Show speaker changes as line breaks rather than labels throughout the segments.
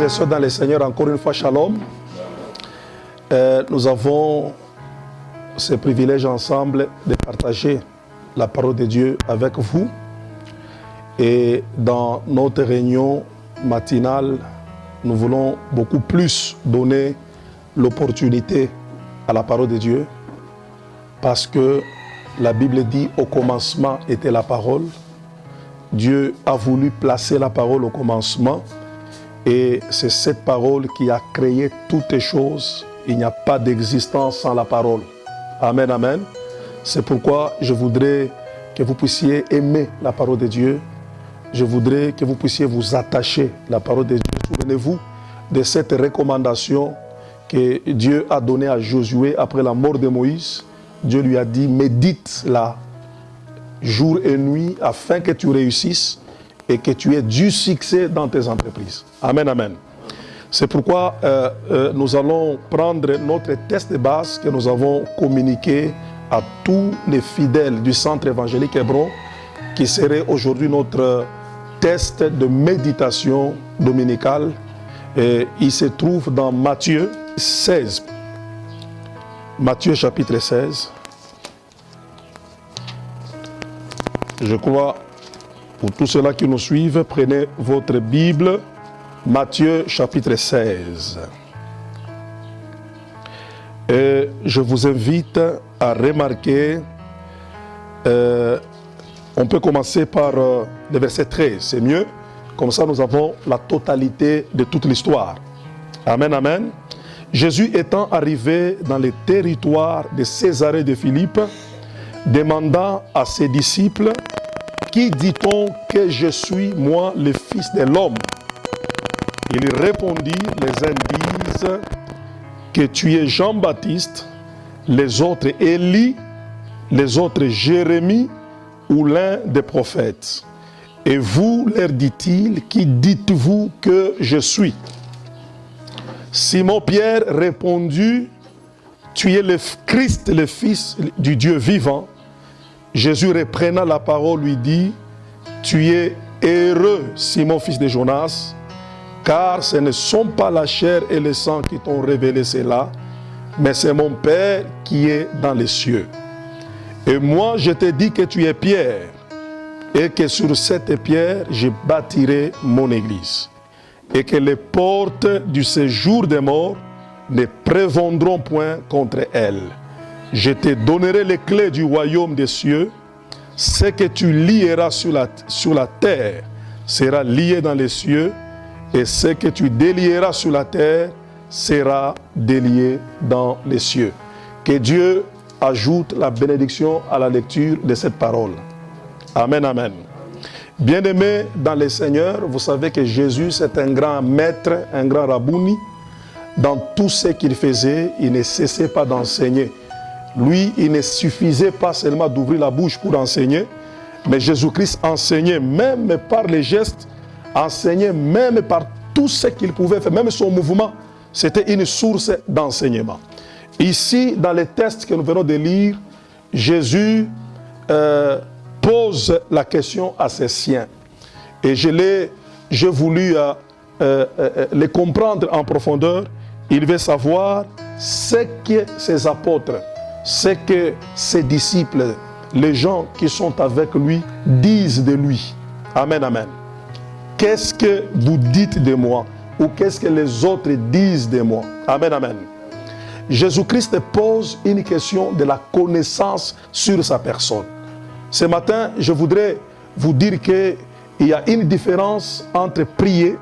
et sœurs dans le Seigneur, encore une fois, shalom. Nous avons ce privilège ensemble de partager la parole de Dieu avec vous. Et dans notre réunion matinale, nous voulons beaucoup plus donner l'opportunité à la parole de Dieu, parce que la Bible dit au commencement était la parole. Dieu a voulu placer la parole au commencement et c'est cette parole qui a créé toutes les choses. Il n'y a pas d'existence sans la parole. Amen, amen. C'est pourquoi je voudrais que vous puissiez aimer la parole de Dieu. Je voudrais que vous puissiez vous attacher à la parole de Dieu. Souvenez-vous de cette recommandation que Dieu a donnée à Josué après la mort de Moïse. Dieu lui a dit, médite-la jour et nuit afin que tu réussisses et que tu aies du succès dans tes entreprises. Amen, amen. C'est pourquoi nous allons prendre notre test de base que nous avons communiqué à tous les fidèles du centre évangélique Hébron, qui serait aujourd'hui notre test de méditation dominicale. Et il se trouve dans Matthieu 16. Matthieu chapitre 16. Je crois, pour tous ceux-là qui nous suivent, prenez votre Bible, Matthieu chapitre 16. Et je vous invite à remarquer, on peut commencer par le verset 13, c'est mieux, comme ça nous avons la totalité de toute l'histoire. Amen, amen. Jésus étant arrivé dans les territoires de Césarée de Philippe, demanda à ses disciples, qui dit-on que je suis, moi, le Fils de l'homme? Il répondit, les uns disent que tu es Jean-Baptiste, les autres Élie, les autres Jérémie ou l'un des prophètes. Et vous, leur dit-il, qui dites-vous que je suis? Simon-Pierre répondit, tu es le Christ, le Fils du Dieu vivant. Jésus reprenant la parole lui dit, tu es heureux, Simon, fils de Jonas, car ce ne sont pas la chair et le sang qui t'ont révélé cela, mais c'est mon Père qui est dans les cieux. Et moi, je te dis que tu es Pierre, et que sur cette pierre, je bâtirai mon église, et que les portes du séjour des morts ne prévendront point contre elle. Je te donnerai les clés du royaume des cieux. Ce que tu lieras sur la terre sera lié dans les cieux, et ce que tu délieras sur la terre sera délié dans les cieux. Que Dieu ajoute la bénédiction à la lecture de cette parole. Amen, amen. Bien-aimés dans le Seigneur, vous savez que Jésus c'est un grand maître, un grand rabouni. Dans tout ce qu'il faisait, il ne cessait pas d'enseigner. Lui, il ne suffisait pas seulement d'ouvrir la bouche pour enseigner, mais Jésus-Christ enseignait même par les gestes, enseignait même par tout ce qu'il pouvait faire, même son mouvement, c'était une source d'enseignement. Ici, dans les textes que nous venons de lire, Jésus pose la question à ses siens. Et j'ai voulu les comprendre en profondeur. Il veut savoir ce que ses apôtres, ce que ses disciples, les gens qui sont avec lui, disent de lui. Amen, amen. Qu'est-ce que vous dites de moi? Ou qu'est-ce que les autres disent de moi? Amen, amen. Jésus-Christ pose une question de la connaissance sur sa personne. Ce matin, je voudrais vous dire qu'il y a une différence entre prier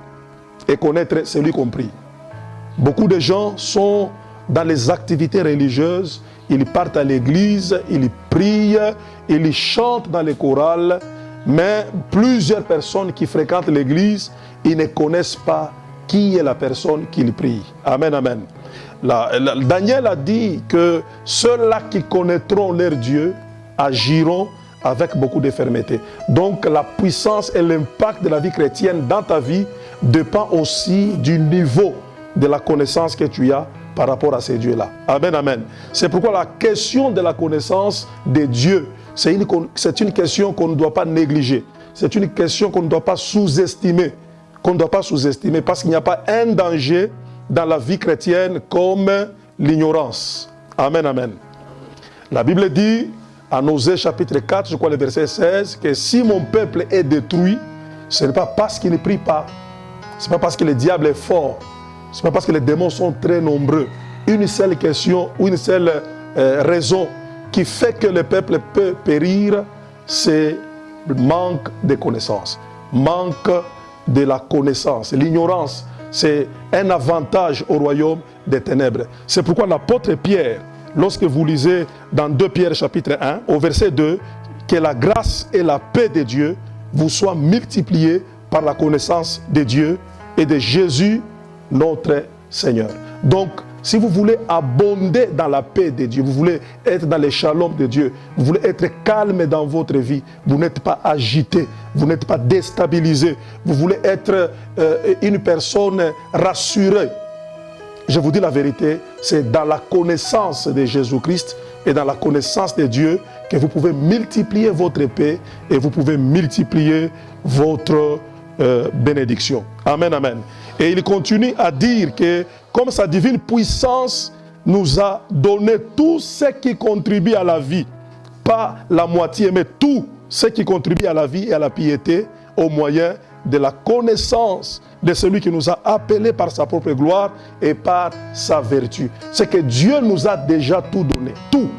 et connaître celui qu'on prie. Beaucoup de gens sont dans les activités religieuses, ils partent à l'église, ils prient, ils chantent dans les chorales, mais plusieurs personnes qui fréquentent l'église, ils ne connaissent pas qui est la personne qu'ils prient. Amen, amen. Daniel a dit que ceux-là qui connaîtront leur Dieu agiront avec beaucoup de fermeté. Donc la puissance et l'impact de la vie chrétienne dans ta vie dépend aussi du niveau de la connaissance que tu as par rapport à ces dieux-là. Amen, amen. C'est pourquoi la question de la connaissance de Dieu, c'est une question qu'on ne doit pas négliger. C'est une question qu'on ne doit pas sous-estimer. qu'on ne doit pas sous-estimer, parce qu'il n'y a pas un danger dans la vie chrétienne comme l'ignorance. Amen, amen. La Bible dit, en Osée chapitre 4, je crois le verset 16, que si mon peuple est détruit, ce n'est pas parce qu'il ne prie pas, ce n'est pas parce que le diable est fort, ce n'est pas parce que les démons sont très nombreux. Une seule question, ou une seule raison qui fait que le peuple peut périr, c'est le manque de connaissance, manque de la connaissance. L'ignorance, c'est un avantage au royaume des ténèbres. C'est pourquoi l'apôtre Pierre, lorsque vous lisez dans 2 Pierre chapitre 1, au verset 2, que la grâce et la paix de Dieu vous soient multipliées par la connaissance de Dieu et de Jésus, notre Seigneur. Donc, si vous voulez abonder dans la paix de Dieu, vous voulez être dans les shalom de Dieu, vous voulez être calme dans votre vie, vous n'êtes pas agité, vous n'êtes pas déstabilisé, vous voulez être une personne rassurée. Je vous dis la vérité, c'est dans la connaissance de Jésus-Christ et dans la connaissance de Dieu que vous pouvez multiplier votre paix et vous pouvez multiplier votre bénédiction. Amen, amen. Et il continue à dire que comme sa divine puissance nous a donné tout ce qui contribue à la vie, pas la moitié, mais tout ce qui contribue à la vie et à la piété au moyen de la connaissance de celui qui nous a appelés par sa propre gloire et par sa vertu. C'est que Dieu nous a déjà tout donné, tout.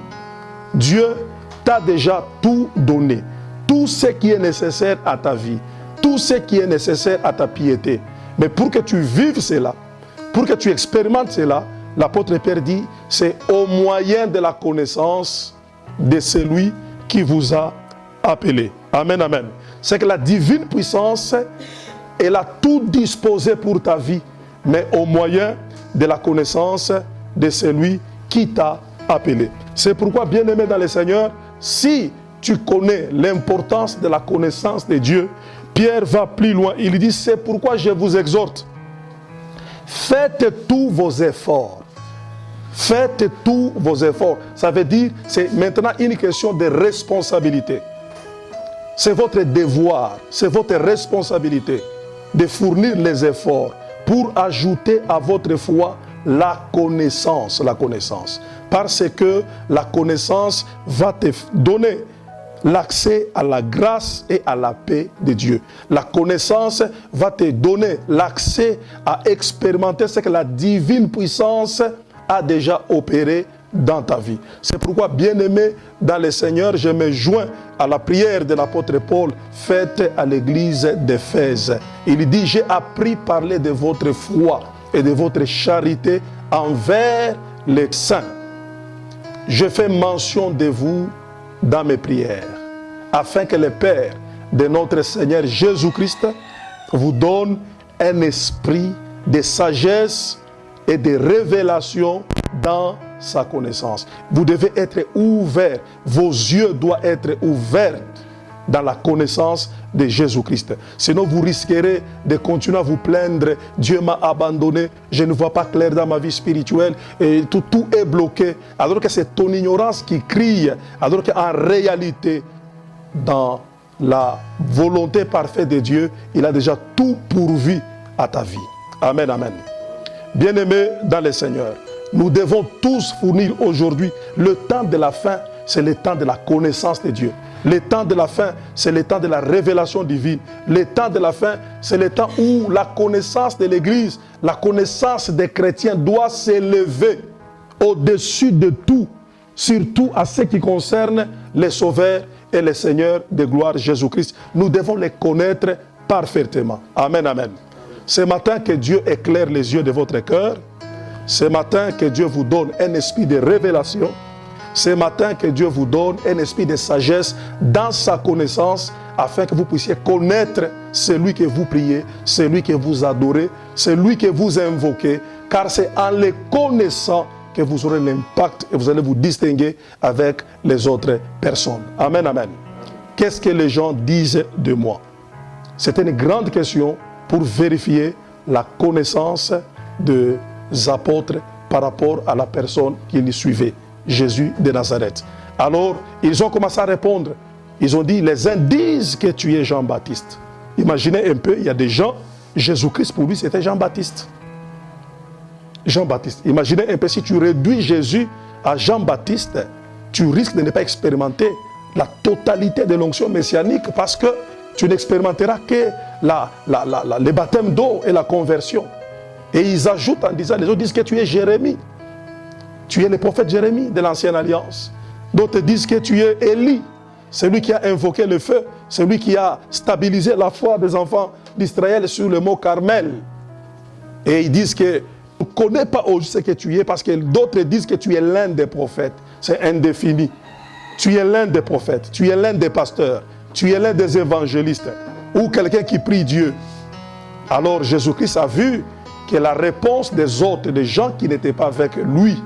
Dieu t'a déjà tout donné, tout ce qui est nécessaire à ta vie, tout ce qui est nécessaire à ta piété. Mais pour que tu vives cela, pour que tu expérimentes cela, l'apôtre Pierre dit, c'est au moyen de la connaissance de celui qui vous a appelé. Amen, amen. C'est que la divine puissance, elle a tout disposé pour ta vie, mais au moyen de la connaissance de celui qui t'a appelé. C'est pourquoi, bien-aimé dans le Seigneur, si tu connais l'importance de la connaissance de Dieu, Pierre va plus loin. Il dit, c'est pourquoi je vous exhorte. Faites tous vos efforts. Faites tous vos efforts. Ça veut dire, c'est maintenant une question de responsabilité. C'est votre devoir, c'est votre responsabilité de fournir les efforts pour ajouter à votre foi la connaissance. La connaissance. Parce que la connaissance va te donner l'accès à la grâce et à la paix de Dieu. La connaissance va te donner l'accès à expérimenter ce que la divine puissance a déjà opéré dans ta vie. C'est pourquoi, bien-aimé dans le Seigneur, je me joins à la prière de l'apôtre Paul faite à l'église d'Éphèse. Il dit, j'ai appris à parler de votre foi et de votre charité envers les saints. Je fais mention de vous dans mes prières, afin que le Père de notre Seigneur Jésus-Christ vous donne un esprit de sagesse et de révélation dans sa connaissance. Vous devez être ouverts, vos yeux doivent être ouverts dans la connaissance de Jésus-Christ. Sinon, vous risquerez de continuer à vous plaindre. Dieu m'a abandonné, je ne vois pas clair dans ma vie spirituelle, et tout est bloqué. Alors que c'est ton ignorance qui crie, alors qu'en réalité, dans la volonté parfaite de Dieu, il a déjà tout pourvu à ta vie. Amen, amen. Bien-aimés dans le Seigneur, nous devons tous fournir aujourd'hui le temps de la fin, c'est le temps de la connaissance de Dieu. Le temps de la fin, c'est le temps de la révélation divine. Le temps de la fin, c'est le temps où la connaissance de l'Église, la connaissance des chrétiens doit s'élever au-dessus de tout, surtout à ce qui concerne les sauveurs et les seigneurs de gloire Jésus-Christ. Nous devons les connaître parfaitement. Amen, amen. Ce matin, que Dieu éclaire les yeux de votre cœur. Ce matin, que Dieu vous donne un esprit de révélation. Ce matin, que Dieu vous donne un esprit de sagesse dans sa connaissance, afin que vous puissiez connaître celui que vous priez, celui que vous adorez, celui que vous invoquez, car c'est en les connaissant que vous aurez l'impact et vous allez vous distinguer avec les autres personnes. Amen, amen. Qu'est-ce que les gens disent de moi? C'est une grande question pour vérifier la connaissance des apôtres par rapport à la personne qui les suivait, Jésus de Nazareth. Alors, ils ont commencé à répondre. Ils ont dit, les uns disent que tu es Jean-Baptiste. Imaginez un peu, il y a des gens Jésus-Christ pour lui c'était Jean-Baptiste. Jean-Baptiste. Imaginez un peu si tu réduis Jésus à Jean-Baptiste, tu risques de ne pas expérimenter la totalité de l'onction messianique parce que tu n'expérimenteras que le baptême d'eau et la conversion. Et ils ajoutent en disant, les autres disent que tu es Jérémie. Tu es le prophète Jérémie de l'Ancienne Alliance. D'autres disent que tu es Élie, celui qui a invoqué le feu, celui qui a stabilisé la foi des enfants d'Israël sur le mont Carmel. Et ils disent que on ne connaît pas aujourd'hui ce que tu es parce que d'autres disent que tu es l'un des prophètes. C'est indéfini. Tu es l'un des prophètes, tu es l'un des pasteurs, tu es l'un des évangélistes ou quelqu'un qui prie Dieu. Alors Jésus-Christ a vu que la réponse des autres, des gens qui n'étaient pas avec lui,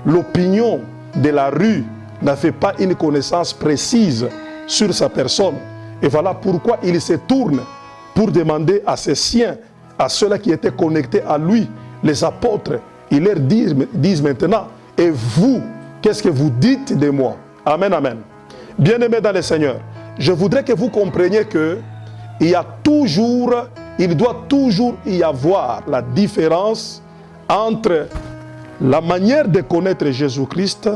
l'opinion de la rue n'avait pas une connaissance précise sur sa personne. Et voilà pourquoi il se tourne pour demander à ses siens, à ceux-là qui étaient connectés à lui, les apôtres, ils leur disent maintenant, et vous, qu'est-ce que vous dites de moi? Amen, amen. Bien-aimés dans le Seigneur, je voudrais que vous compreniez que il doit toujours y avoir la différence entre la manière de connaître Jésus-Christ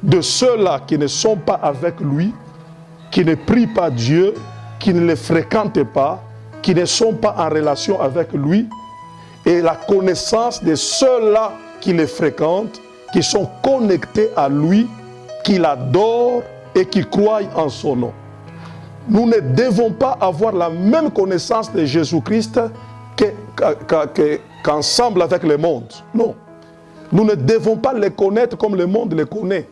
de ceux-là qui ne sont pas avec lui, qui ne prient pas Dieu, qui ne le fréquentent pas, qui ne sont pas en relation avec lui, et la connaissance de ceux-là qui le fréquentent, qui sont connectés à lui, qui l'adorent et qui croient en son nom. Nous ne devons pas avoir la même connaissance de Jésus-Christ qu'ensemble avec le monde. Non. Nous ne devons pas les connaître comme le monde les connaît.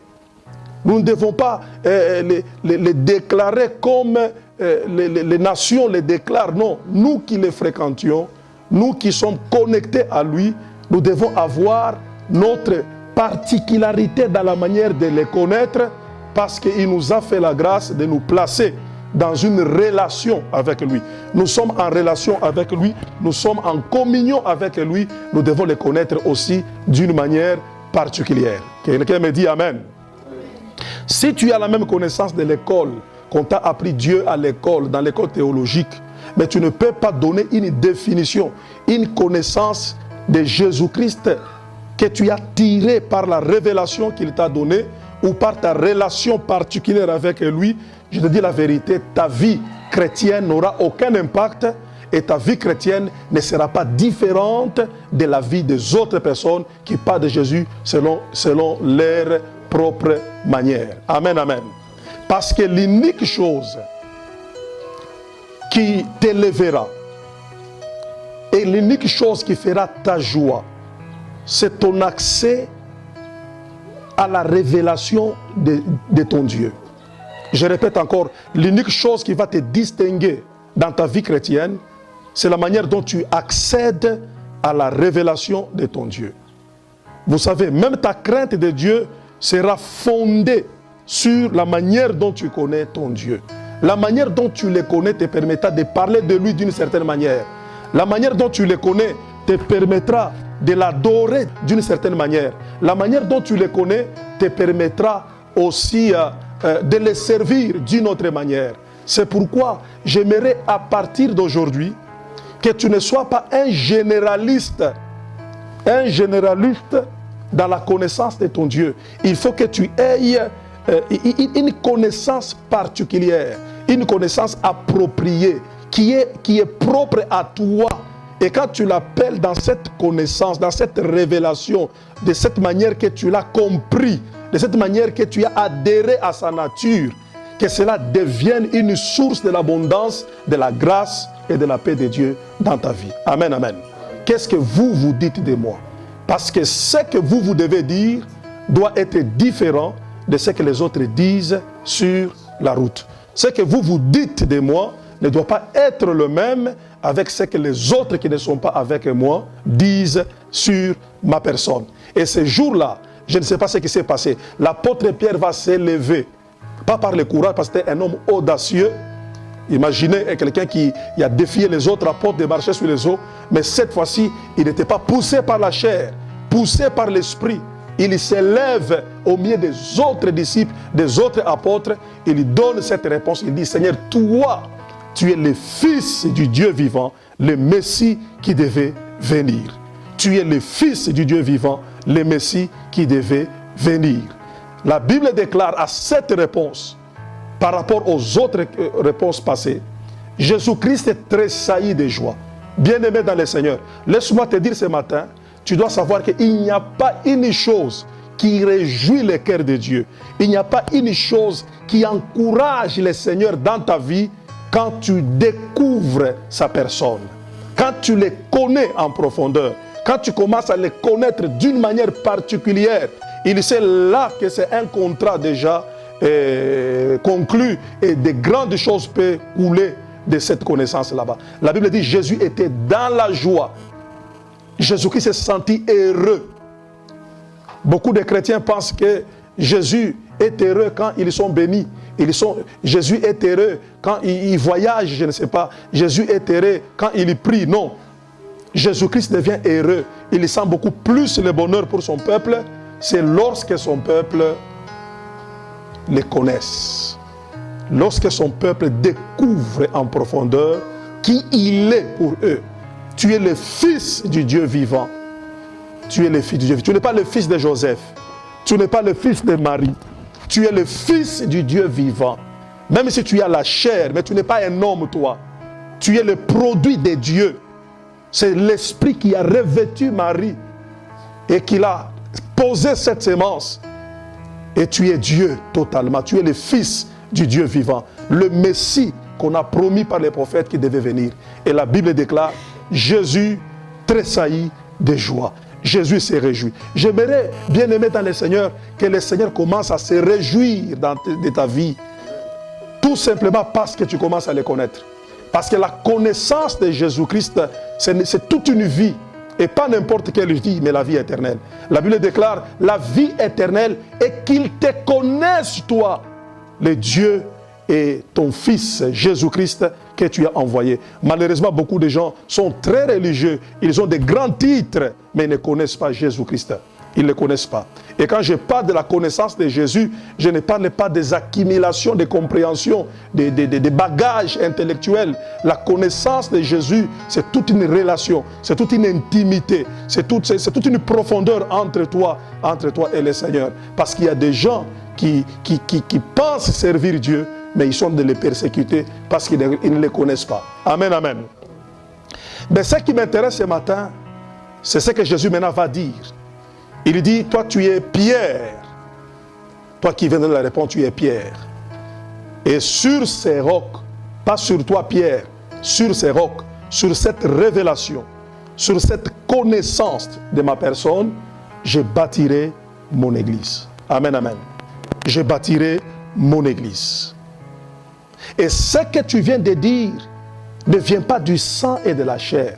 Nous ne devons pas les déclarer comme les nations les déclarent. Non. Nous qui les fréquentions, nous qui sommes connectés à lui, nous devons avoir notre particularité dans la manière de les connaître parce qu'il nous a fait la grâce de nous placer dans une relation avec lui. Nous sommes en relation avec lui, nous sommes en communion avec lui, nous devons les connaître aussi d'une manière particulière. Quelqu'un me dit Amen. Si tu as la même connaissance de l'école, qu'on t'a appris Dieu à l'école, dans l'école théologique, mais tu ne peux pas donner une définition, une connaissance de Jésus-Christ que tu as tirée par la révélation qu'il t'a donnée ou par ta relation particulière avec lui, je te dis la vérité, ta vie chrétienne n'aura aucun impact et ta vie chrétienne ne sera pas différente de la vie des autres personnes qui parlent de Jésus selon leur propre manière. Amen, amen. Parce que l'unique chose qui t'élèvera et l'unique chose qui fera ta joie, c'est ton accès à la révélation de ton Dieu. Je répète encore, l'unique chose qui va te distinguer dans ta vie chrétienne, c'est la manière dont tu accèdes à la révélation de ton Dieu. Vous savez, même ta crainte de Dieu sera fondée sur la manière dont tu connais ton Dieu. La manière dont tu le connais te permettra de parler de lui d'une certaine manière. La manière dont tu le connais te permettra de l'adorer d'une certaine manière. La manière dont tu le connais te permettra aussi de le servir d'une autre manière. C'est pourquoi j'aimerais à partir d'aujourd'hui que tu ne sois pas un généraliste dans la connaissance de ton Dieu. Il faut que tu aies une connaissance particulière, une connaissance appropriée, qui est propre à toi. Et quand tu l'appelles dans cette connaissance, dans cette révélation, de cette manière que tu l'as compris, de cette manière que tu as adhéré à sa nature, que cela devienne une source de l'abondance, de la grâce et de la paix de Dieu dans ta vie. Amen, amen. Qu'est-ce que vous dites de moi? Parce que ce que vous devez dire doit être différent de ce que les autres disent sur la route. Ce que vous dites de moi ne doit pas être le même avec ce que les autres qui ne sont pas avec moi disent sur ma personne. Et ce jour-là, je ne sais pas ce qui s'est passé. L'apôtre Pierre va s'élever, pas par le courage, parce que c'était un homme audacieux. Imaginez quelqu'un qui a défié les autres apôtres de marcher sur les eaux, mais cette fois-ci, il n'était pas poussé par la chair, poussé par l'esprit. Il s'élève au milieu des autres disciples, des autres apôtres, il lui donne cette réponse. Il dit, Seigneur, toi, Tu es le Fils du Dieu vivant, le Messie qui devait venir. Tu es le Fils du Dieu vivant, le Messie qui devait venir. La Bible déclare à cette réponse, par rapport aux autres réponses passées, Jésus-Christ est tressailli de joie. Bien-aimé dans le Seigneur, laisse-moi te dire ce matin, tu dois savoir qu'il n'y a pas une chose qui réjouit le cœur de Dieu. Il n'y a pas une chose qui encourage le Seigneur dans ta vie quand tu découvres sa personne. Quand tu le connais en profondeur, quand tu commences à le connaître d'une manière particulière, il sait là que c'est un contrat déjà conclu et de grandes choses peuvent couler de cette connaissance là-bas. La Bible dit Jésus était dans la joie. Jésus-Christ s'est senti heureux. Beaucoup de chrétiens pensent que Jésus est heureux quand ils sont bénis. Jésus est heureux quand il voyage, je ne sais pas. Jésus est heureux quand il prie. Non. Jésus-Christ devient heureux. Il sent beaucoup plus le bonheur pour son peuple. C'est lorsque son peuple le connaisse. Lorsque son peuple découvre en profondeur qui il est pour eux. Tu es le Fils du Dieu vivant. Tu es le Fils du Dieu vivant. Tu n'es pas le fils de Joseph. Tu n'es pas le fils de Marie. Tu es le Fils du Dieu vivant. Même si tu as la chair, mais tu n'es pas un homme, toi. Tu es le produit de Dieu. C'est l'Esprit qui a revêtu Marie et qui a posé cette sémence. Et tu es Dieu totalement. Tu es le Fils du Dieu vivant. Le Messie qu'on a promis par les prophètes qui devait venir. Et la Bible déclare, Jésus tressaillit de joie. Jésus s'est réjoui. J'aimerais, bien aimé dans le Seigneur, que le Seigneur commence à se réjouir de ta vie. Tout simplement parce que tu commences à le connaître. Parce que la connaissance de Jésus-Christ, c'est toute une vie. Et pas n'importe quelle vie, mais la vie éternelle. La Bible déclare, la vie éternelle est qu'il te connaisse, toi, le Dieu et ton Fils Jésus-Christ que tu as envoyé. Malheureusement, beaucoup de gens sont très religieux. Ils ont des grands titres, mais ils ne connaissent pas Jésus-Christ. Ils ne le connaissent pas. Et quand je parle de la connaissance de Jésus, je ne parle pas des accumulations, des compréhensions, des bagages intellectuels. La connaissance de Jésus, c'est toute une relation, c'est toute une intimité, c'est toute une profondeur entre toi et le Seigneur. Parce qu'il y a des gens qui pensent servir Dieu, mais ils sont en train de les persécuter parce qu'ils ne les connaissent pas. Amen, amen. Mais ce qui m'intéresse ce matin, c'est ce que Jésus maintenant va dire. Il dit, toi tu es Pierre. Toi qui viens de la répondre, tu es Pierre. Et sur ces rocs, pas sur toi Pierre, sur ces rocs, sur cette révélation, sur cette connaissance de ma personne, je bâtirai mon église. Amen, amen. Je bâtirai mon église. Et ce que tu viens de dire ne vient pas du sang et de la chair.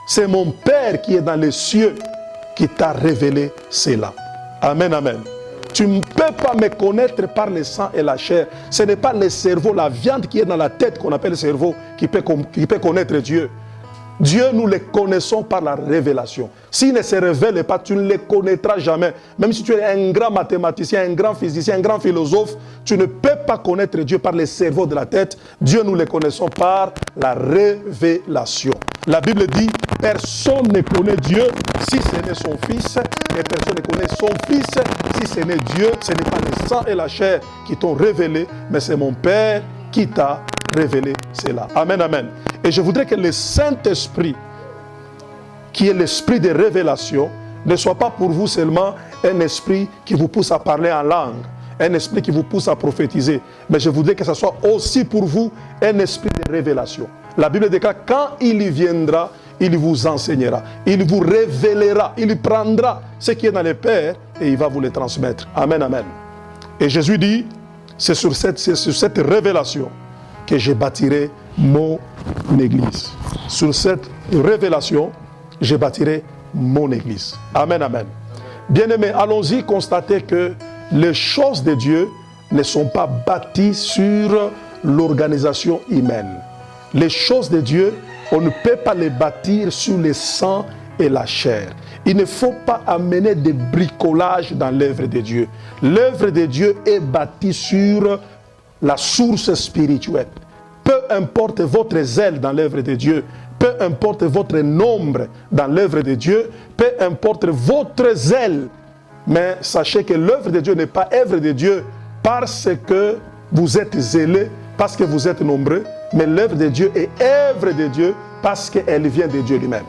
C'est mon Père qui est dans les cieux qui t'a révélé cela. Amen, amen. Tu ne peux pas me connaître par le sang et la chair. Ce n'est pas le cerveau, la viande qui est dans la tête qu'on appelle le cerveau qui peut connaître Dieu. Dieu, nous le connaissons par la révélation. S'il ne se révèle pas, tu ne le connaîtras jamais. Même si tu es un grand mathématicien, un grand physicien, un grand philosophe, tu ne peux pas connaître Dieu par le cerveau de la tête. Dieu, nous le connaissons par la révélation. La Bible dit, personne ne connaît Dieu si ce n'est son Fils, et personne ne connaît son Fils si ce n'est Dieu. Ce n'est pas le sang et la chair qui t'ont révélé, mais c'est mon Père qui t'a révélé cela. Amen, amen. Et je voudrais que le Saint-Esprit, qui est l'esprit de révélation, ne soit pas pour vous seulement un esprit qui vous pousse à parler en langue, un esprit qui vous pousse à prophétiser, mais je voudrais que ce soit aussi pour vous un esprit de révélation. La Bible déclare, quand il viendra, il vous enseignera, il vous révélera, il prendra ce qui est dans les pères et il va vous le transmettre. Amen, amen. Et Jésus dit, c'est sur cette révélation que je bâtirai mon église. Sur cette révélation, je bâtirai mon église. Amen, amen. Bien-aimés, allons-y constater que les choses de Dieu ne sont pas bâties sur l'organisation humaine. Les choses de Dieu, on ne peut pas les bâtir sur le sang et la chair. Il ne faut pas amener des bricolages dans l'œuvre de Dieu. L'œuvre de Dieu est bâtie sur la source spirituelle. peu importe votre zèle dans l'œuvre de Dieu, peu importe votre nombre dans l'œuvre de Dieu, peu importe votre zèle, mais sachez que l'œuvre de Dieu n'est pas œuvre de Dieu parce que vous êtes zélés, parce que vous êtes nombreux, mais l'œuvre de Dieu est œuvre de Dieu parce qu'elle vient de Dieu lui-même.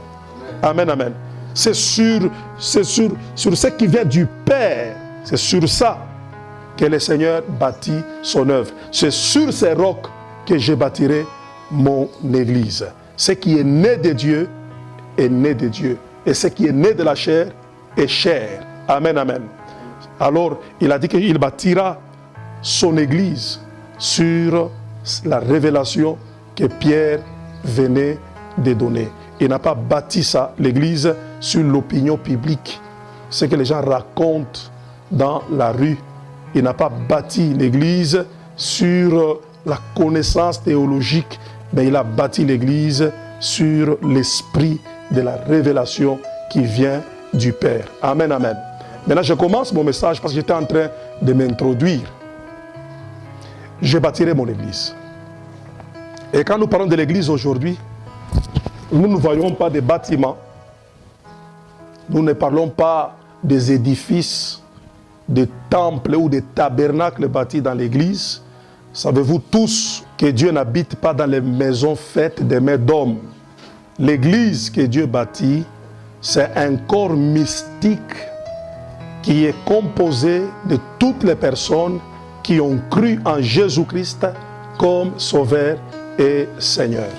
Amen, amen. C'est sur ce qui vient du Père, c'est sur ça que le Seigneur bâtit son œuvre. C'est sur ces rocs que je bâtirai mon église. Ce qui est né de Dieu est né de Dieu. Et ce qui est né de la chair est chair. Amen, amen. Alors, il a dit qu'il bâtira son église sur la révélation que Pierre venait de donner. Il n'a pas bâti ça, l'église, sur l'opinion publique. Ce que les gens racontent dans la rue. Il n'a pas bâti l'église sur la connaissance théologique, mais il a bâti l'église sur l'esprit de la révélation qui vient du Père. Amen, amen. Maintenant, je commence mon message parce que j'étais en train de m'introduire. Je bâtirai mon église. Et quand nous parlons de l'église aujourd'hui, nous ne voyons pas des bâtiments. Nous ne parlons pas des édifices, des temples ou des tabernacles bâtis dans l'église. Savez-vous tous que Dieu n'habite pas dans les maisons faites des mains d'hommes? L'église que Dieu bâtit, c'est un corps mystique qui est composé de toutes les personnes qui ont cru en Jésus-Christ comme Sauveur et Seigneur.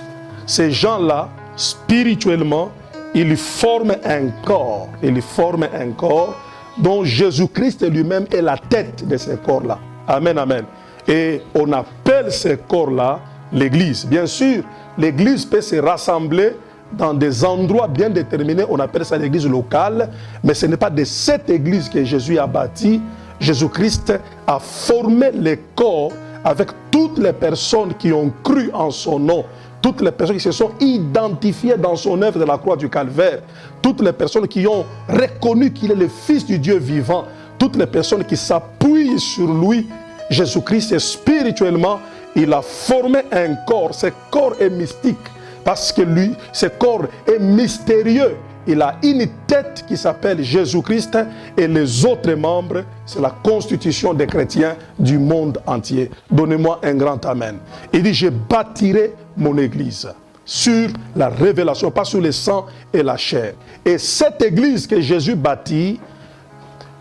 Ces gens-là, spirituellement, ils forment un corps. Ils forment un corps dont Jésus-Christ lui-même est la tête de ces corps-là. Amen, amen. Et on appelle ces corps-là l'église. Bien sûr, l'église peut se rassembler dans des endroits bien déterminés. On appelle ça l'église locale. Mais ce n'est pas de cette église que Jésus a bâti. Jésus-Christ a formé les corps avec toutes les personnes qui ont cru en son nom. Toutes les personnes qui se sont identifiées dans son œuvre de la croix du Calvaire. Toutes les personnes qui ont reconnu qu'il est le Fils du Dieu vivant. Toutes les personnes qui s'appuient sur lui. Jésus-Christ, spirituellement, il a formé un corps. Ce corps est mystique parce que lui, ce corps est mystérieux. Il a une tête qui s'appelle Jésus-Christ et les autres membres, c'est la constitution des chrétiens du monde entier. Donnez-moi un grand amen. Il dit, je bâtirai mon église sur la révélation, pas sur le sang et la chair. Et cette église que Jésus bâtit,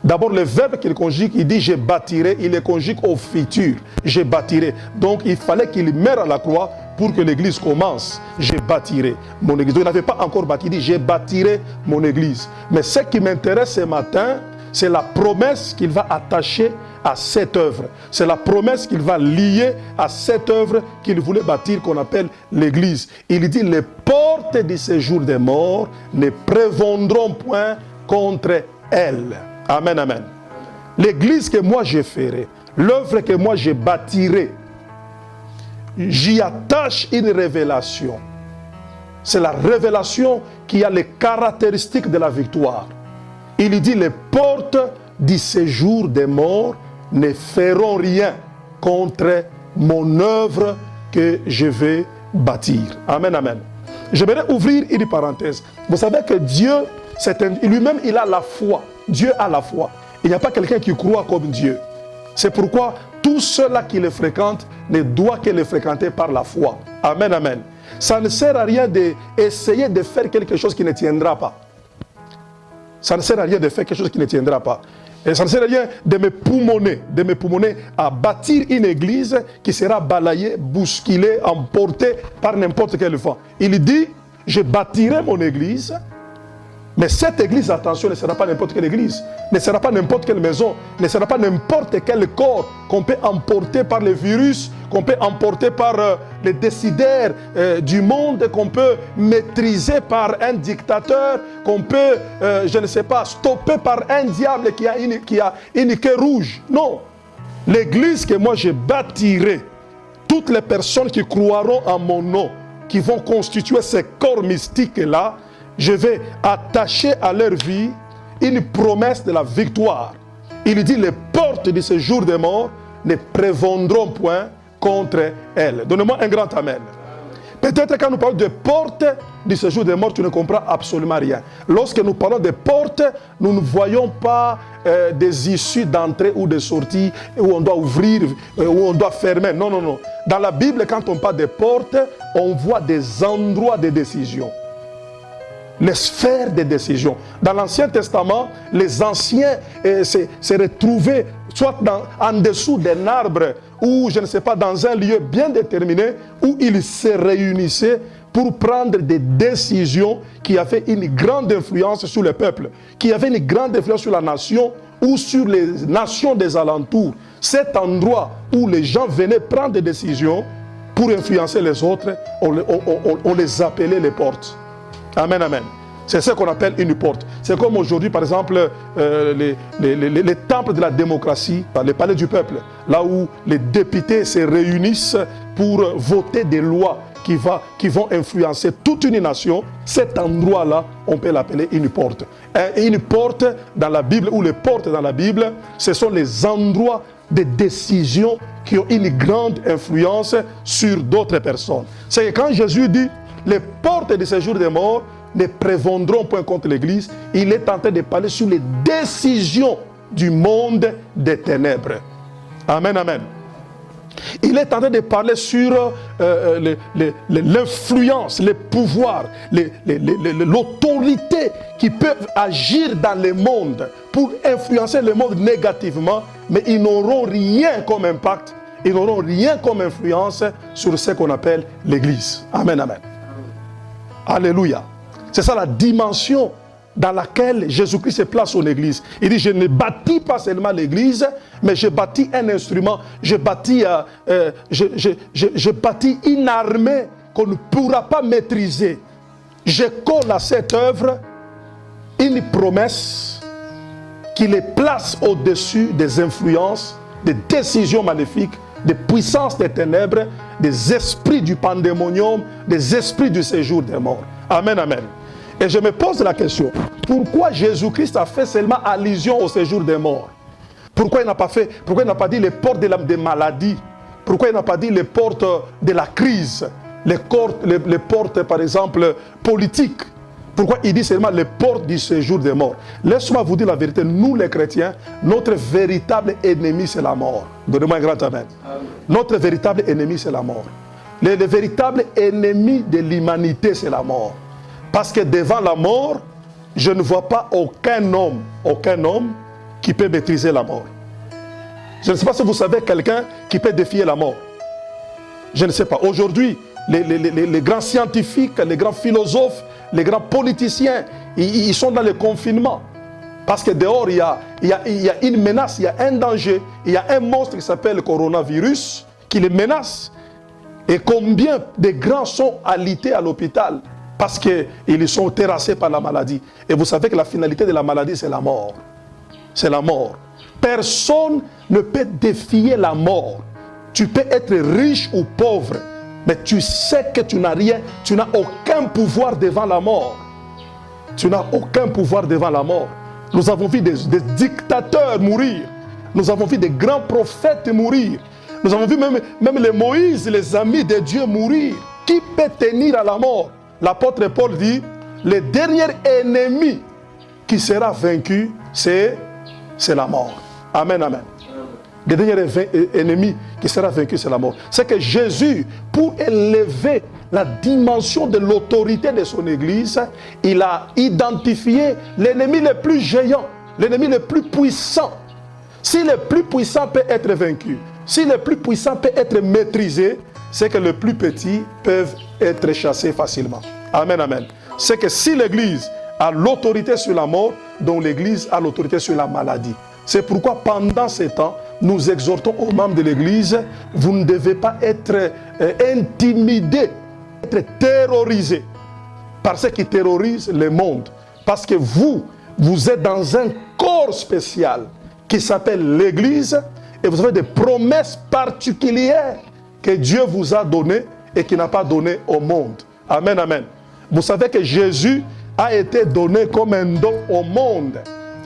d'abord le verbe qu'il conjugue, il dit je bâtirai, il le conjugue au futur, je bâtirai. Donc il fallait qu'il meure à la croix pour que l'église commence. Je bâtirai mon église. Donc il n'avait pas encore bâti, il dit je bâtirai mon église. Mais ce qui m'intéresse ce matin, c'est la promesse qu'il va attacher à cette œuvre. C'est la promesse qu'il va lier à cette œuvre qu'il voulait bâtir, qu'on appelle l'église. Il dit les portes du séjour des morts ne prévaudront point contre elle. Amen, amen. L'église que moi je ferai, l'œuvre que moi je bâtirai, j'y attache une révélation. C'est la révélation qui a les caractéristiques de la victoire. Il dit les portes du séjour des morts ne feront rien contre mon œuvre que je vais bâtir. Amen, amen. J'aimerais ouvrir une parenthèse. Vous savez que Dieu, lui-même, il a la foi. Dieu a la foi. Il n'y a pas quelqu'un qui croit comme Dieu. C'est pourquoi tous ceux-là qui le fréquentent ne doivent que le fréquenter par la foi. Amen, amen. Ça ne sert à rien d'essayer de faire quelque chose qui ne tiendra pas. Ça ne sert à rien de faire quelque chose qui ne tiendra pas. Et ça ne sert à rien de me poumonner à bâtir une église qui sera balayée, bousculée, emportée par n'importe quel vent. Il dit, je bâtirai mon église. Mais cette église, attention, ne sera pas n'importe quelle église, ne sera pas n'importe quelle maison, ne sera pas n'importe quel corps qu'on peut emporter par le virus, qu'on peut emporter par les décideurs du monde, qu'on peut maîtriser par un dictateur, qu'on peut, je ne sais pas, stopper par un diable qui a une queue rouge. Non. L'église que moi je bâtirai, toutes les personnes qui croiront en mon nom, qui vont constituer ce corps mystique-là, je vais attacher à leur vie une promesse de la victoire. Il dit, les portes de ce jour des morts ne prévaudront point contre elle. Donnez-moi un grand amen. Peut-être quand nous parlons de porte du séjour des morts, tu ne comprends absolument rien. Lorsque nous parlons de portes, nous ne voyons pas des issues d'entrée ou de sortie où on doit ouvrir, où on doit fermer. Non, non, non. Dans la Bible, quand on parle de portes, on voit des endroits de décision. Les sphères de décision. Dans l'Ancien Testament, les anciens se retrouvaient soit en dessous d'un arbre ou, je ne sais pas, dans un lieu bien déterminé où ils se réunissaient pour prendre des décisions qui avaient une grande influence sur le peuple, qui avaient une grande influence sur la nation ou sur les nations des alentours. Cet endroit où les gens venaient prendre des décisions pour influencer les autres, on les appelait les portes. Amen, amen. C'est ce qu'on appelle une porte. C'est comme aujourd'hui, par exemple, les temples de la démocratie, les palais du peuple, là où les députés se réunissent pour voter des lois qui vont influencer toute une nation. Cet endroit-là, on peut l'appeler une porte. Et une porte dans la Bible, ou les portes dans la Bible, ce sont les endroits de décision qui ont une grande influence sur d'autres personnes. C'est que quand Jésus dit les portes du séjour des morts ne prévaudront point contre l'Église, il est en train de parler sur les décisions du monde des ténèbres. Amen, amen. Il est en train de parler sur l'influence, les pouvoirs, l'autorité qui peuvent agir dans le monde pour influencer le monde négativement, mais ils n'auront rien comme impact, ils n'auront rien comme influence sur ce qu'on appelle l'Église. Amen, amen. Alléluia. C'est ça la dimension dans laquelle Jésus-Christ se place son Église. Il dit, je ne bâtis pas seulement l'Église, mais je bâtis un instrument, je bâtis une armée qu'on ne pourra pas maîtriser. Je colle à cette œuvre une promesse qui les place au-dessus des influences, des décisions maléfiques, des puissances des ténèbres, des esprits du pandémonium, des esprits du séjour des morts. Amen, amen. Et je me pose la question, pourquoi Jésus-Christ a fait seulement allusion au séjour des morts? Pourquoi il n'a pas dit les portes des maladies? Pourquoi il n'a pas dit les portes de la crise? Les portes, par exemple, politiques? Pourquoi il dit seulement les portes du séjour des morts? Laisse-moi vous dire la vérité, nous les chrétiens, notre véritable ennemi c'est la mort. Donnez-moi un grand amen. Amen. Notre véritable ennemi c'est la mort. Le véritable ennemi de l'humanité c'est la mort. Parce que devant la mort, je ne vois pas aucun homme qui peut maîtriser la mort. Je ne sais pas si vous savez quelqu'un qui peut défier la mort. Je ne sais pas. Aujourd'hui, les grands scientifiques, les grands philosophes, les grands politiciens, ils sont dans le confinement. Parce que dehors, il y a une menace, il y a un danger. Il y a un monstre qui s'appelle le coronavirus qui les menace. Et combien de grands sont alités à l'hôpital parce qu'ils sont terrassés par la maladie. Et vous savez que la finalité de la maladie, c'est la mort. C'est la mort. Personne ne peut défier la mort. Tu peux être riche ou pauvre, mais tu sais que tu n'as rien, tu n'as aucun pouvoir devant la mort. Tu n'as aucun pouvoir devant la mort. Nous avons vu des dictateurs mourir. Nous avons vu des grands prophètes mourir. Nous avons vu même les Moïse, les amis de Dieu mourir. Qui peut tenir à la mort? L'apôtre Paul dit, le dernier ennemi qui sera vaincu, c'est la mort. Amen, amen. Le dernier ennemi qui sera vaincu, c'est la mort. C'est que Jésus, pour élever la dimension de l'autorité de son Église, il a identifié l'ennemi le plus géant, l'ennemi le plus puissant. Si le plus puissant peut être vaincu, si le plus puissant peut être maîtrisé, c'est que les plus petits peuvent être chassés facilement. Amen, amen. C'est que si l'Église a l'autorité sur la mort, donc l'Église a l'autorité sur la maladie. C'est pourquoi pendant ces temps, nous exhortons aux membres de l'Église, vous ne devez pas être intimidés, être terrorisés par ce qui terrorise le monde. Parce que vous êtes dans un corps spécial qui s'appelle l'Église et vous avez des promesses particulières que Dieu vous a données et qu'il n'a pas données au monde. Amen, amen. Vous savez que Jésus a été donné comme un don au monde.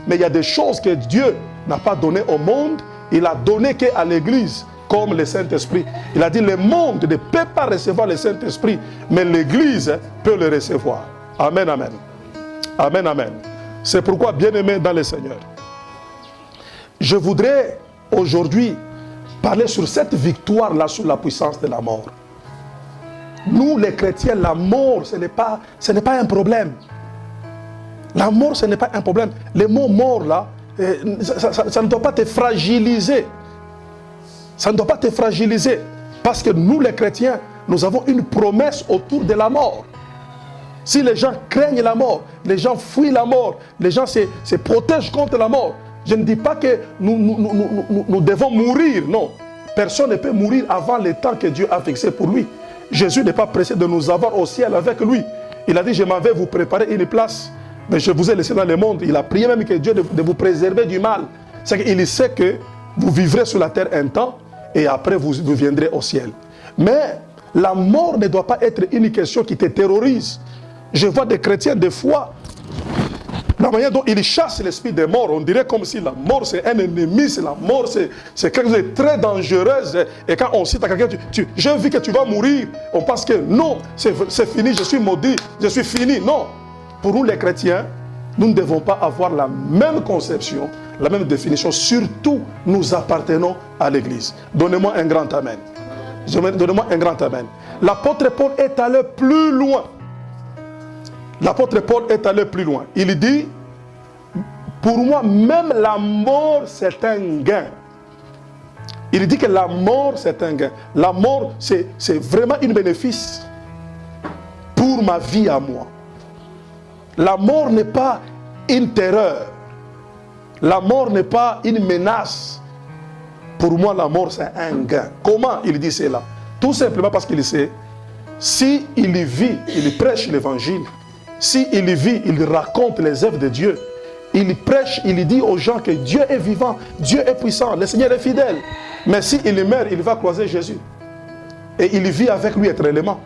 Mais il y a des choses que Dieu n'a pas données au monde. Il a donné qu'à l'Église. comme le Saint-Esprit. Il a dit le monde ne peut pas recevoir le Saint-Esprit, mais l'Église peut le recevoir. Amen, amen. Amen, amen. C'est pourquoi, bien-aimés dans le Seigneur, je voudrais aujourd'hui parler sur cette victoire-là, sur la puissance de la mort. Nous, les chrétiens, la mort, ce n'est pas un problème. La mort, ce n'est pas un problème. Le mot mort, là, ça ne doit pas te fragiliser. Ça ne doit pas te fragiliser. Parce que nous, les chrétiens, nous avons une promesse autour de la mort. Si les gens craignent la mort, les gens fuient la mort, les gens se protègent contre la mort, je ne dis pas que nous devons mourir, non. Personne ne peut mourir avant le temps que Dieu a fixé pour lui. Jésus n'est pas pressé de nous avoir au ciel avec lui. Il a dit, je m'en vais vous préparer une place, mais je vous ai laissé dans le monde. Il a prié même que Dieu de vous préserver du mal. C'est qu'il sait que vous vivrez sur la terre un temps et après vous viendrez au ciel. Mais la mort ne doit pas être une question qui te terrorise. Je vois des chrétiens des fois, la manière dont ils chassent l'esprit des morts, on dirait comme si la mort c'est un ennemi, c'est la mort, c'est quelque chose de très dangereux. Et quand on cite à quelqu'un, j'ai vu que tu vas mourir, on pense que non, c'est fini, je suis maudit, je suis fini. Non, pour nous les chrétiens, nous ne devons pas avoir la même conception, la même définition, surtout nous appartenons à l'Église. Donnez-moi un grand amen. Donnez-moi un grand amen. L'apôtre Paul est allé plus loin. L'apôtre Paul est allé plus loin. Il dit, pour moi, même la mort, c'est un gain. Il dit que la mort, c'est un gain. La mort, c'est vraiment un bénéfice pour ma vie à moi. La mort n'est pas une terreur. La mort n'est pas une menace. Pour moi, la mort, c'est un gain. Comment il dit cela? Tout simplement parce qu'il sait, si il vit, il prêche l'évangile. Si il vit, il raconte les œuvres de Dieu. Il prêche, il dit aux gens que Dieu est vivant, Dieu est puissant, le Seigneur est fidèle. Mais si il meurt, il va croiser Jésus. Et il vit avec lui éternellement.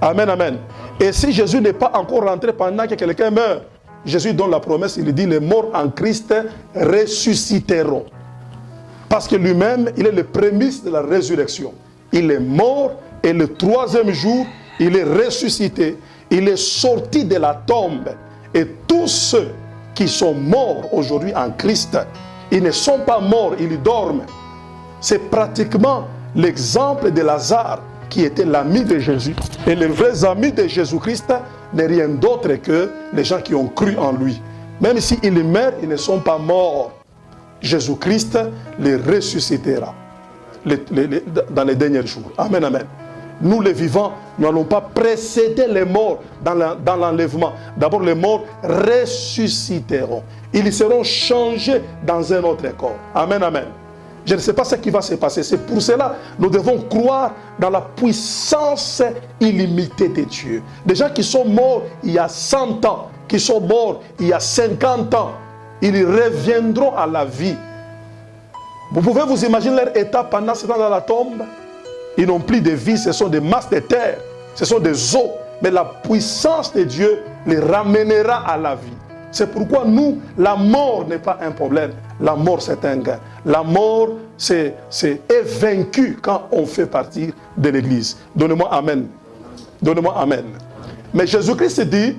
Amen, amen. Et si Jésus n'est pas encore rentré pendant que quelqu'un meurt, Jésus donne la promesse, il dit, les morts en Christ ressusciteront. Parce que lui-même, il est le prémisse de la résurrection. Il est mort et le troisième jour, il est ressuscité. Il est sorti de la tombe. Et tous ceux qui sont morts aujourd'hui en Christ, ils ne sont pas morts, ils dorment. C'est pratiquement l'exemple de Lazare qui était l'ami de Jésus. Et les vrais amis de Jésus-Christ n'est rien d'autre que les gens qui ont cru en lui. Même s'ils meurent, ils ne sont pas morts. Jésus-Christ les ressuscitera dans les derniers jours. Amen, amen. Nous les vivants, nous n'allons pas précéder les morts dans l'enlèvement. D'abord, les morts ressusciteront. Ils seront changés dans un autre corps. Amen, amen. Je ne sais pas ce qui va se passer. C'est pour cela que nous devons croire dans la puissance illimitée de Dieu. Des gens qui sont morts il y a 100 ans, qui sont morts il y a 50 ans, ils reviendront à la vie. Vous pouvez vous imaginer leur état pendant ce temps dans la tombe? Ils n'ont plus de vie, ce sont des masses de terre, ce sont des os. Mais la puissance de Dieu les ramènera à la vie. C'est pourquoi nous, la mort n'est pas un problème. La mort, c'est un gain. La mort, est vaincue quand on fait partie de l'Église. Donnez-moi amen. Donnez-moi amen. Mais Jésus-Christ dit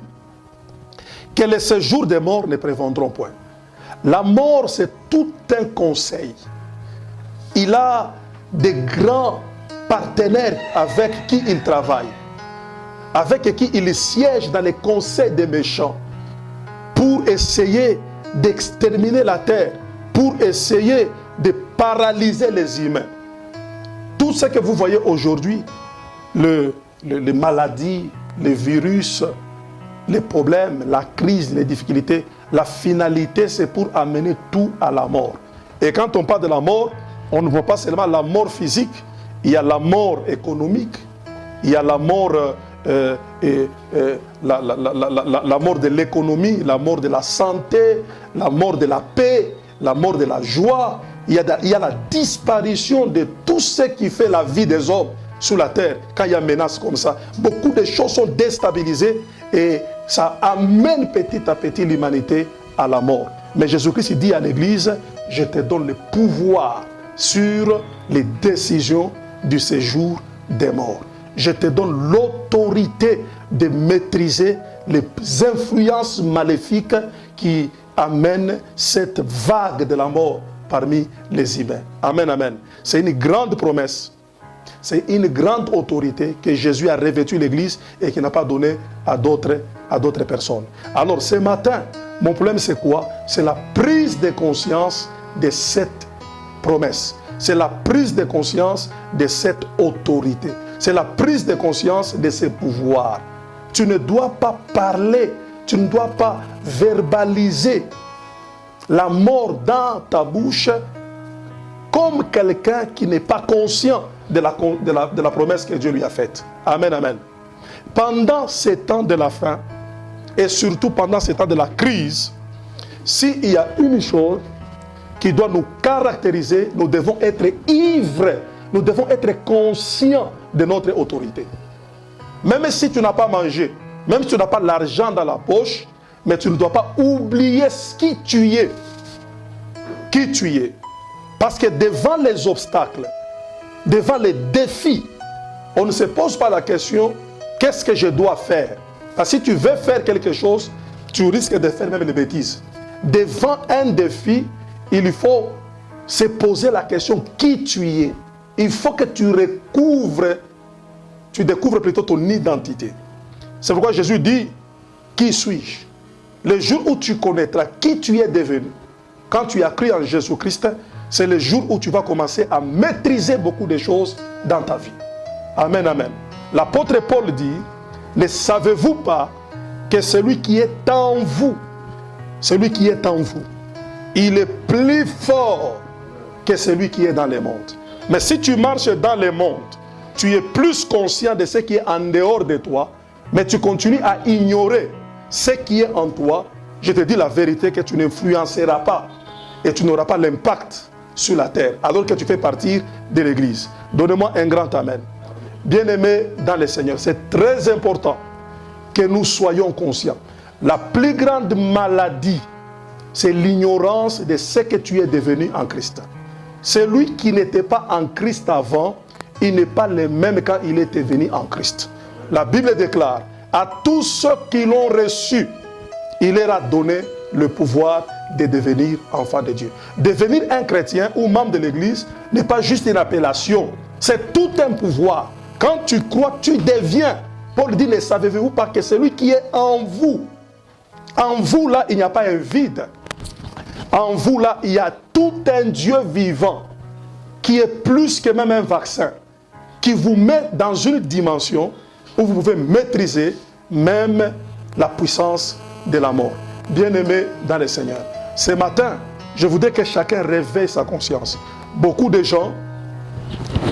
que les séjours des morts ne prévaudront point. La mort, c'est tout un conseil. Il a des grands partenaires avec qui il travaille, avec qui il siège dans les conseils des méchants pour essayer d'exterminer la terre, pour essayer de paralyser les humains. Tout ce que vous voyez aujourd'hui, les maladies, les virus, les problèmes, la crise, les difficultés, la finalité, c'est pour amener tout à la mort. Et quand on parle de la mort, on ne voit pas seulement la mort physique. Il y a la mort économique, il y a la mort, la mort de l'économie, la mort de la santé, la mort de la paix, la mort de la joie. Il y a la disparition de tout ce qui fait la vie des hommes sur la terre. Quand il y a une menace comme ça, beaucoup de choses sont déstabilisées et ça amène petit à petit l'humanité à la mort. Mais Jésus-Christ dit à l'Église, je te donne le pouvoir sur les décisions du séjour des morts. Je te donne l'autorité de maîtriser les influences maléfiques qui amènent cette vague de la mort parmi les humains. Amen, amen. C'est une grande promesse. C'est une grande autorité que Jésus a revêtue l'Église et qu'il n'a pas donnée à d'autres personnes. Alors ce matin, mon problème c'est quoi? C'est la prise de conscience de cette promesse. C'est la prise de conscience de cette autorité. C'est la prise de conscience de ce pouvoir. Tu ne dois pas parler, tu ne dois pas verbaliser la mort dans ta bouche comme quelqu'un qui n'est pas conscient de la promesse que Dieu lui a faite. Amen, amen. Pendant ces temps de la fin, et surtout pendant ces temps de la crise, s'il y a une chose qui doit nous caractériser, nous devons être ivres, nous devons être conscients de notre autorité. Même si tu n'as pas mangé, même si tu n'as pas l'argent dans la poche, mais tu ne dois pas oublier qui tu es. Qui tu es. Parce que devant les obstacles, devant les défis, on ne se pose pas la question, qu'est-ce que je dois faire? Parce que si tu veux faire quelque chose, tu risques de faire même des bêtises. Devant un défi, il faut se poser la question, qui tu es? Il faut que tu découvres plutôt ton identité. C'est pourquoi Jésus dit, qui suis-je? Le jour où tu connaîtras qui tu es devenu, quand tu as cru en Jésus-Christ, c'est le jour où tu vas commencer à maîtriser beaucoup de choses dans ta vie. Amen, amen. L'apôtre Paul dit, ne savez-vous pas que celui qui est en vous, celui qui est en vous, il est plus fort que celui qui est dans le monde. Mais si tu marches dans le monde, tu es plus conscient de ce qui est en dehors de toi, mais tu continues à ignorer ce qui est en toi, je te dis la vérité que tu n'influenceras pas et tu n'auras pas l'impact sur la terre, alors que tu fais partie de l'Église. Donnez-moi un grand amen. Bien-aimés dans le Seigneur, c'est très important que nous soyons conscients. La plus grande maladie, c'est l'ignorance de ce que tu es devenu en Christ. Celui qui n'était pas en Christ avant, il n'est pas le même quand il est devenu en Christ. La Bible déclare, à tous ceux qui l'ont reçu, il leur a donné le pouvoir de devenir enfant de Dieu. Devenir un chrétien ou membre de l'Église n'est pas juste une appellation, c'est tout un pouvoir. Quand tu crois, tu deviens. Paul dit, ne savez-vous pas que celui qui est en vous là, il n'y a pas un vide. En vous là, il y a tout un Dieu vivant qui est plus que même un vaccin, qui vous met dans une dimension où vous pouvez maîtriser même la puissance de la mort. Bien-aimés dans le Seigneur, ce matin, je voudrais que chacun réveille sa conscience. Beaucoup de gens,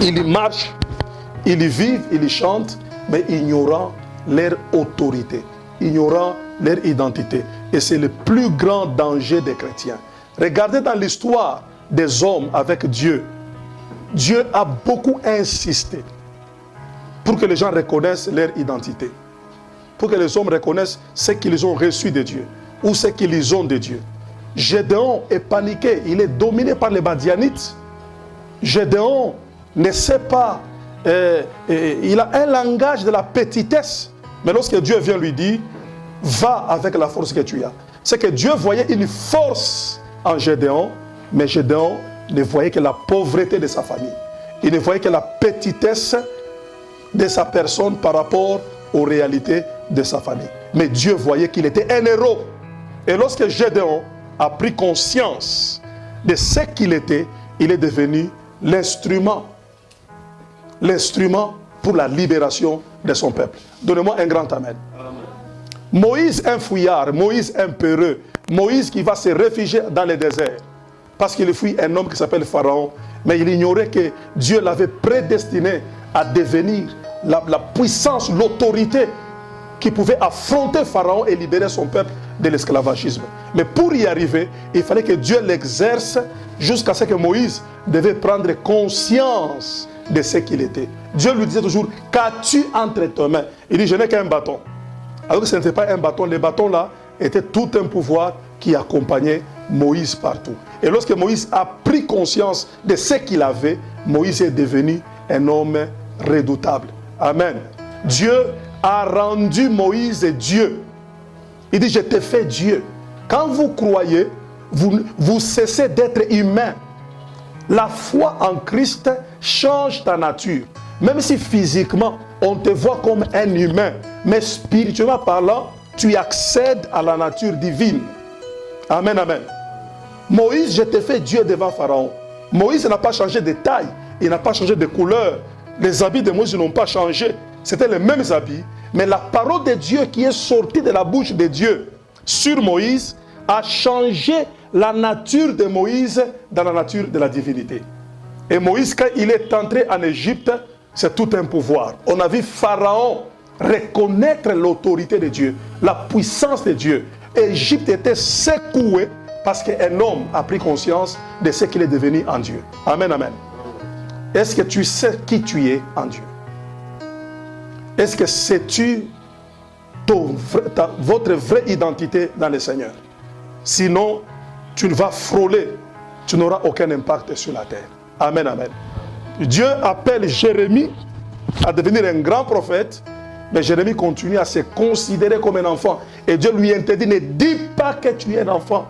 ils y marchent, ils y vivent, ils y chantent, mais ignorant leur autorité, ignorant leur identité. Et c'est le plus grand danger des chrétiens. Regardez dans l'histoire des hommes avec Dieu. Dieu a beaucoup insisté pour que les gens reconnaissent leur identité. Pour que les hommes reconnaissent ce qu'ils ont reçu de Dieu ou ce qu'ils ont de Dieu. Gédéon est paniqué, il est dominé par les Madianites. Gédéon ne sait pas, il a un langage de la petitesse. Mais lorsque Dieu vient lui dire, va avec la force que tu as. C'est que Dieu voyait une force en Gédéon, mais Gédéon ne voyait que la pauvreté de sa famille. Il ne voyait que la petitesse de sa personne par rapport aux réalités de sa famille. Mais Dieu voyait qu'il était un héros. Et lorsque Gédéon a pris conscience de ce qu'il était, il est devenu l'instrument pour la libération de son peuple. Donnez-moi un grand amen. Amen. Moïse un fouillard, Moïse un peureux, Moïse qui va se réfugier dans le désert parce qu'il fuit un homme qui s'appelle Pharaon, mais il ignorait que Dieu l'avait prédestiné à devenir la puissance, l'autorité qui pouvait affronter Pharaon et libérer son peuple de l'esclavagisme. Mais pour y arriver, il fallait que Dieu l'exerce jusqu'à ce que Moïse devait prendre conscience de ce qu'il était. Dieu lui disait toujours, qu'as-tu entre tes mains? Il dit, je n'ai qu'un bâton. Alors que ce n'était pas un bâton, le bâton là était tout un pouvoir qui accompagnait Moïse partout. Et lorsque Moïse a pris conscience de ce qu'il avait, Moïse est devenu un homme redoutable. Amen. Dieu a rendu Moïse Dieu. Il dit, je t'ai fait Dieu. Quand vous croyez, vous cessez d'être humain. La foi en Christ change ta nature. Même si physiquement, on te voit comme un humain, mais spirituellement parlant, tu accèdes à la nature divine. Amen, amen. Moïse, je t'ai fait Dieu devant Pharaon. Moïse n'a pas changé de taille, il n'a pas changé de couleur. Les habits de Moïse n'ont pas changé. C'était les mêmes habits, mais la parole de Dieu qui est sortie de la bouche de Dieu sur Moïse a changé la nature de Moïse dans la nature de la divinité. Et Moïse, quand il est entré en Égypte, c'est tout un pouvoir. On a vu Pharaon reconnaître l'autorité de Dieu, la puissance de Dieu. Égypte était secouée parce qu'un homme a pris conscience de ce qu'il est devenu en Dieu. Amen, amen. Est-ce que tu sais qui tu es en Dieu? Est-ce que sais-tu votre vraie identité dans le Seigneur? Sinon, tu vas frôler, tu n'auras aucun impact sur la terre. Amen, amen. Dieu appelle Jérémie à devenir un grand prophète, mais Jérémie continue à se considérer comme un enfant. Et Dieu lui interdit, ne dis pas que tu es un enfant.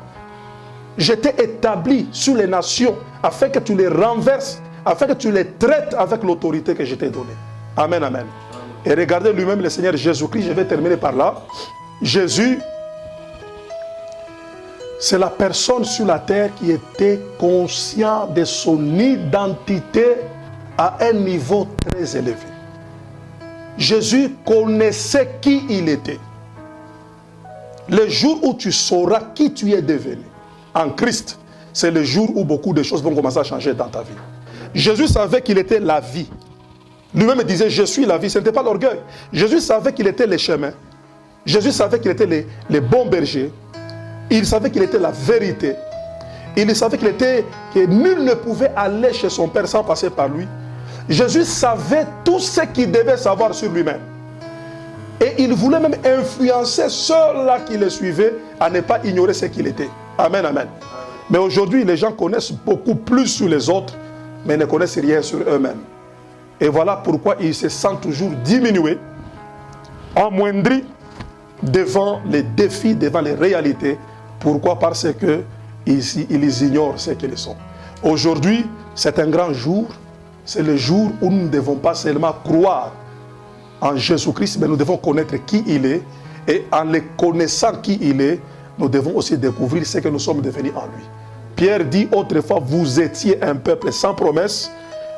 Je t'ai établi sur les nations afin que tu les renverses, afin que tu les traites avec l'autorité que je t'ai donnée. Amen, amen. Et regardez lui-même le Seigneur Jésus-Christ, je vais terminer par là. Jésus, c'est la personne sur la terre qui était conscient de son identité à un niveau très élevé. Jésus connaissait qui il était. Le jour où tu sauras qui tu es devenu en Christ, c'est le jour où beaucoup de choses vont commencer à changer dans ta vie. Jésus savait qu'il était la vie. Lui-même disait, je suis la vie, ce n'était pas l'orgueil. Jésus savait qu'il était les chemins. Jésus savait qu'il était les bons bergers. Il savait qu'il était la vérité. Il savait que nul ne pouvait aller chez son Père sans passer par lui. Jésus savait tout ce qu'il devait savoir sur lui-même. Et il voulait même influencer ceux-là qui le suivaient à ne pas ignorer ce qu'il était. Amen, amen. Mais aujourd'hui, les gens connaissent beaucoup plus sur les autres, mais ne connaissent rien sur eux-mêmes. Et voilà pourquoi ils se sentent toujours diminués, amoindris devant les défis, devant les réalités. Pourquoi? Parce qu'ils ignorent ce qu'ils sont. Aujourd'hui, c'est un grand jour. C'est le jour où nous ne devons pas seulement croire en Jésus-Christ, mais nous devons connaître qui il est. Et en le connaissant qui il est, nous devons aussi découvrir ce que nous sommes devenus en lui. Pierre dit autrefois, vous étiez un peuple sans promesse,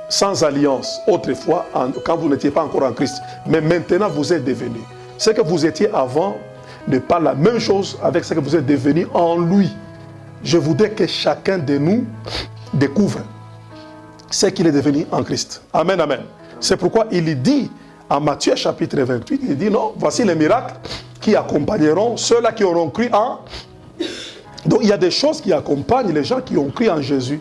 sans alliance. Autrefois, quand vous n'étiez pas encore en Christ. Mais maintenant, vous êtes devenus. Ce que vous étiez avant n'est pas la même chose avec ce que vous êtes devenus en lui. Je voudrais que chacun de nous découvre ce qu'il est devenu en Christ. Amen, amen. C'est pourquoi il dit en Matthieu chapitre 28, il dit non, voici les miracles qui accompagneront ceux-là qui auront cru en... Donc il y a des choses qui accompagnent les gens qui ont cru en Jésus.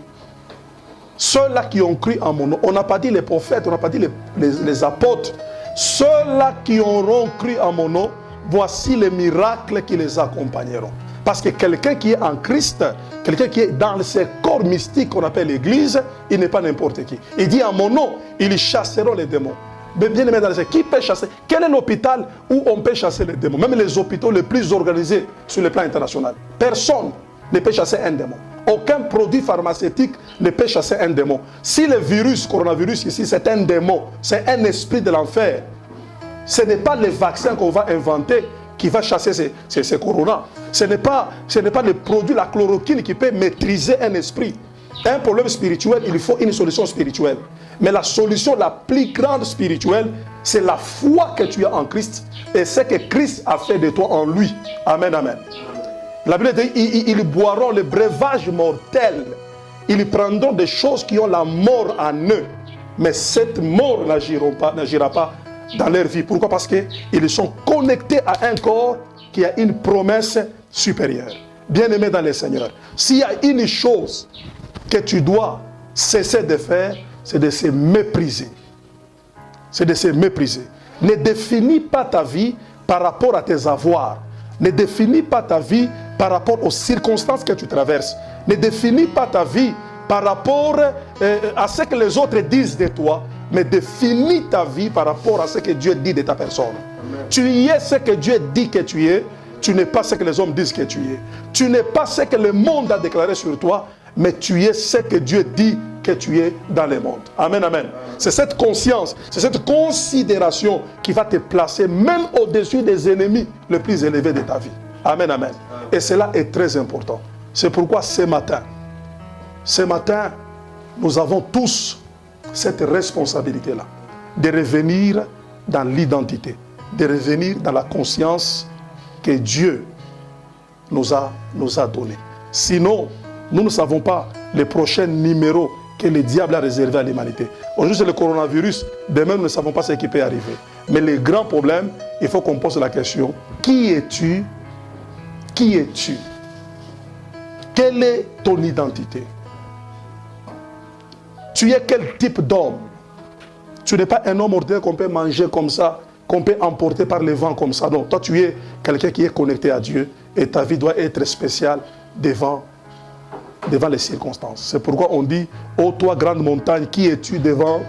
Ceux-là qui ont cru en mon nom. On n'a pas dit les prophètes, on n'a pas dit les apôtres. Ceux-là qui auront cru en mon nom, voici les miracles qui les accompagneront. Parce que quelqu'un qui est en Christ, quelqu'un qui est dans ce corps mystique qu'on appelle l'Église, il n'est pas n'importe qui. Il dit en mon nom, ils chasseront les démons. Mais bien aimé dans les... Qui peut chasser? Quel est l'hôpital où on peut chasser les démons? Même les hôpitaux les plus organisés sur le plan international. Personne ne peut chasser un démon. Aucun produit pharmaceutique ne peut chasser un démon. Si le virus, coronavirus ici, c'est un démon, c'est un esprit de l'enfer. Ce n'est pas le vaccin qu'on va inventer qui va chasser ces corona. Ce n'est pas le produit, la chloroquine qui peut maîtriser un esprit. Un problème spirituel, il faut une solution spirituelle. Mais la solution la plus grande spirituelle, c'est la foi que tu as en Christ et ce que Christ a fait de toi en lui. Amen, amen. La Bible dit, ils boiront le breuvage mortel. Ils prendront des choses qui ont la mort en eux. Mais cette mort n'agira pas dans leur vie. Pourquoi? Parce qu'ils sont connectés à un corps qui a une promesse supérieure. Bien-aimé dans le Seigneur, s'il y a une chose que tu dois cesser de faire, c'est de se mépriser. C'est de se mépriser. Ne définis pas ta vie par rapport à tes avoirs. Ne définis pas ta vie par rapport aux circonstances que tu traverses. Ne définis pas ta vie par rapport à ce que les autres disent de toi, mais définis ta vie par rapport à ce que Dieu dit de ta personne. Amen. Tu es ce que Dieu dit que tu es, tu n'es pas ce que les hommes disent que tu es. Tu n'es pas ce que le monde a déclaré sur toi, mais tu es ce que Dieu dit que tu es dans le monde. Amen, amen. C'est cette conscience, c'est cette considération qui va te placer même au-dessus des ennemis les plus élevés de ta vie. Amen, amen. Et cela est très important. C'est pourquoi ce matin, nous avons tous cette responsabilité-là de revenir dans l'identité, de revenir dans la conscience que Dieu nous a donné. Sinon, nous ne savons pas les prochains numéros que le diable a réservés à l'humanité. Aujourd'hui, c'est le coronavirus. Demain, nous ne savons pas ce qui peut arriver. Mais le grand problème, il faut qu'on pose la question, qui es-tu? Qui es-tu? Quelle est ton identité? Tu es quel type d'homme? Tu n'es pas un homme ordinaire qu'on peut manger comme ça, qu'on peut emporter par le vent comme ça. Non, toi tu es quelqu'un qui est connecté à Dieu et ta vie doit être spéciale devant les circonstances. C'est pourquoi on dit, ô toi grande montagne, qui es-tu devant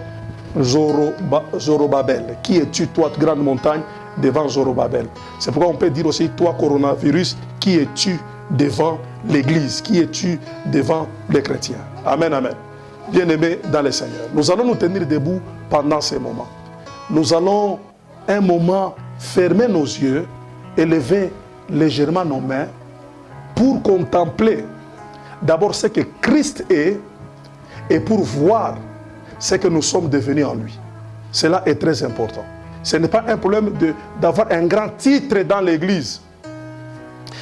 Zorobabel? Qui es-tu toi grande montagne devant Zorobabel? C'est pourquoi on peut dire aussi, toi coronavirus, qui es-tu devant l'Église? Qui es-tu devant les chrétiens? Amen, amen. Bien-aimés dans le Seigneur, nous allons nous tenir debout pendant ces moments. Nous allons un moment fermer nos yeux et lever légèrement nos mains pour contempler d'abord ce que Christ est et pour voir ce que nous sommes devenus en lui. Cela est très important. Ce n'est pas un problème d'avoir un grand titre dans l'Église.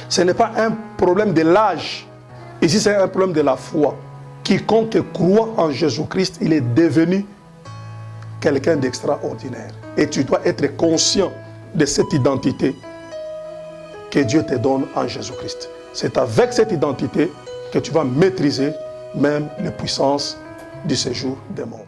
Ce n'est pas un problème de l'âge. Ici, c'est un problème de la foi. Quiconque croit en Jésus-Christ, il est devenu quelqu'un d'extraordinaire. Et tu dois être conscient de cette identité que Dieu te donne en Jésus-Christ. C'est avec cette identité que tu vas maîtriser même les puissances du séjour des morts.